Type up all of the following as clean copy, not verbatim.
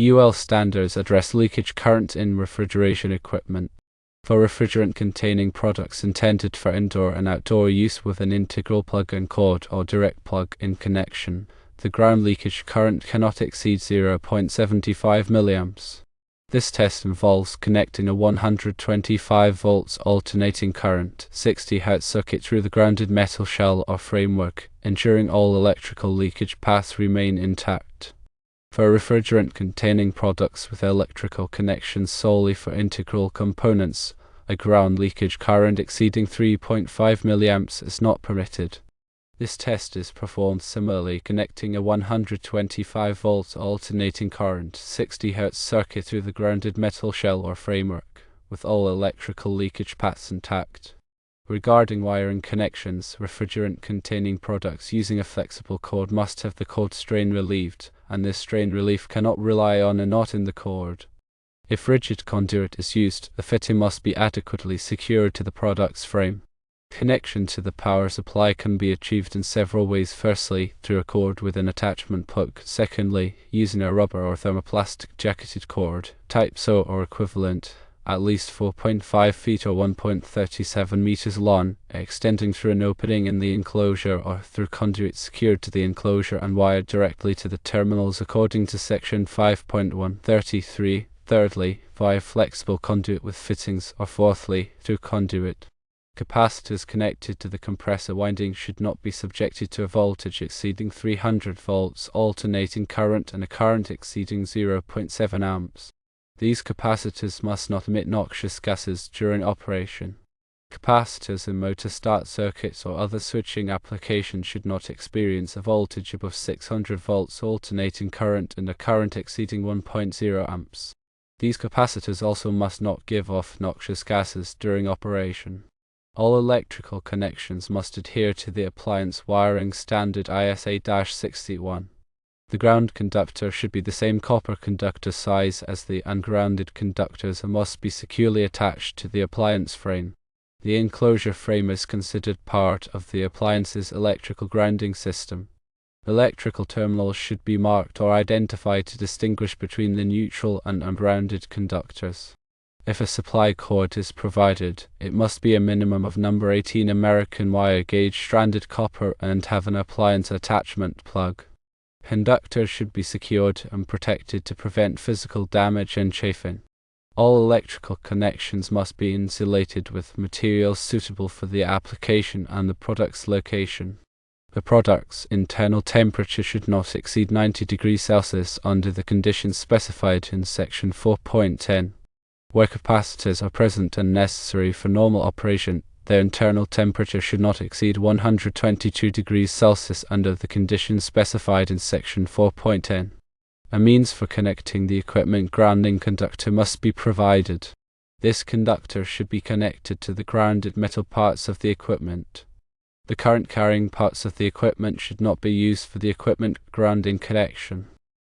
UL standards address leakage current in refrigeration equipment. For refrigerant-containing products intended for indoor and outdoor use with an integral plug-in cord or direct plug-in connection, the ground leakage current cannot exceed 0.75 milliamps. This test involves connecting a 125 volts alternating current 60 Hz circuit through the grounded metal shell or framework, ensuring all electrical leakage paths remain intact. For refrigerant-containing products with electrical connections solely for integral components, a ground leakage current exceeding 3.5 milliamps is not permitted. This test is performed similarly, connecting a 125 volts alternating current 60 Hz circuit through the grounded metal shell or framework, with all electrical leakage paths intact. Regarding wiring connections, refrigerant-containing products using a flexible cord must have the cord strain relieved, and this strain relief cannot rely on a knot in the cord. If rigid conduit is used, the fitting must be adequately secured to the product's frame. Connection to the power supply can be achieved in several ways. Firstly, through a cord with an attachment plug. Secondly, using a rubber or thermoplastic jacketed cord, type SO or equivalent, at least 4.5 feet or 1.37 meters long, extending through an opening in the enclosure, or through conduit secured to the enclosure and wired directly to the terminals according to section 5.133. Thirdly, via flexible conduit with fittings, or fourthly, through conduit. Capacitors connected to the compressor winding should not be subjected to a voltage exceeding 300 volts alternating current and a current exceeding 0.7 amps. These capacitors must not emit noxious gases during operation. Capacitors in motor start circuits or other switching applications should not experience a voltage above 600 volts alternating current and a current exceeding 1.0 amps. These capacitors also must not give off noxious gases during operation. All electrical connections must adhere to the appliance wiring standard ISA-61. The ground conductor should be the same copper conductor size as the ungrounded conductors and must be securely attached to the appliance frame. The enclosure frame is considered part of the appliance's electrical grounding system. Electrical terminals should be marked or identified to distinguish between the neutral and ungrounded conductors. If a supply cord is provided, it must be a minimum of number 18 American wire gauge stranded copper and have an appliance attachment plug. Conductors should be secured and protected to prevent physical damage and chafing. All electrical connections must be insulated with materials suitable for the application and the product's location. The product's internal temperature should not exceed 90 degrees Celsius under the conditions specified in section 4.10. Where capacitors are present and necessary for normal operation, their internal temperature should not exceed 122 degrees Celsius under the conditions specified in section 4.10. A means for connecting the equipment grounding conductor must be provided. This conductor should be connected to the grounded metal parts of the equipment. The current carrying parts of the equipment should not be used for the equipment grounding connection.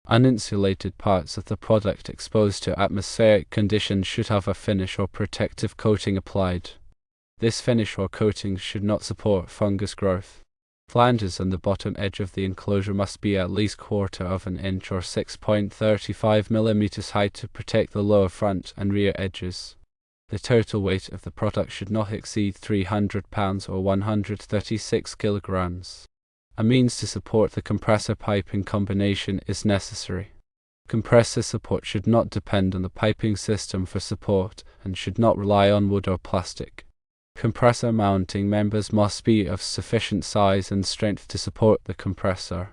Uninsulated parts of the product exposed to atmospheric conditions should have a finish or protective coating applied. This finish or coating should not support fungus growth. Flanges on the bottom edge of the enclosure must be at least 1/4 of an inch or 6.35 millimeters high to protect the lower front and rear edges. The total weight of the product should not exceed 300 pounds or 136 kilograms. A means to support the compressor piping combination is necessary. Compressor support should not depend on the piping system for support and should not rely on wood or plastic. Compressor mounting members must be of sufficient size and strength to support the compressor.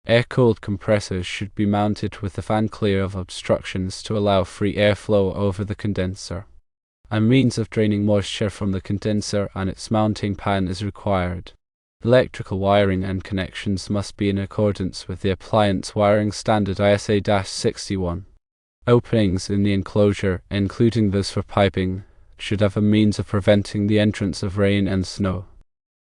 Air-cooled compressors should be mounted with the fan clear of obstructions to allow free airflow over the condenser. A means of draining moisture from the condenser and its mounting pan is required. Electrical wiring and connections must be in accordance with the appliance wiring standard ISA-61. Openings in the enclosure, including those for piping, should have a means of preventing the entrance of rain and snow.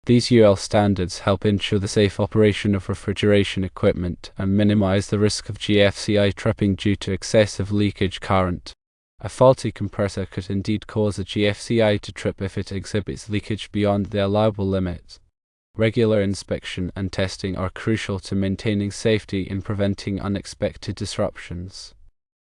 These UL standards help ensure the safe operation of refrigeration equipment and minimize the risk of GFCI tripping due to excessive leakage current. A faulty compressor could indeed cause a GFCI to trip if it exhibits leakage beyond the allowable limit. Regular inspection and testing are crucial to maintaining safety and preventing unexpected disruptions.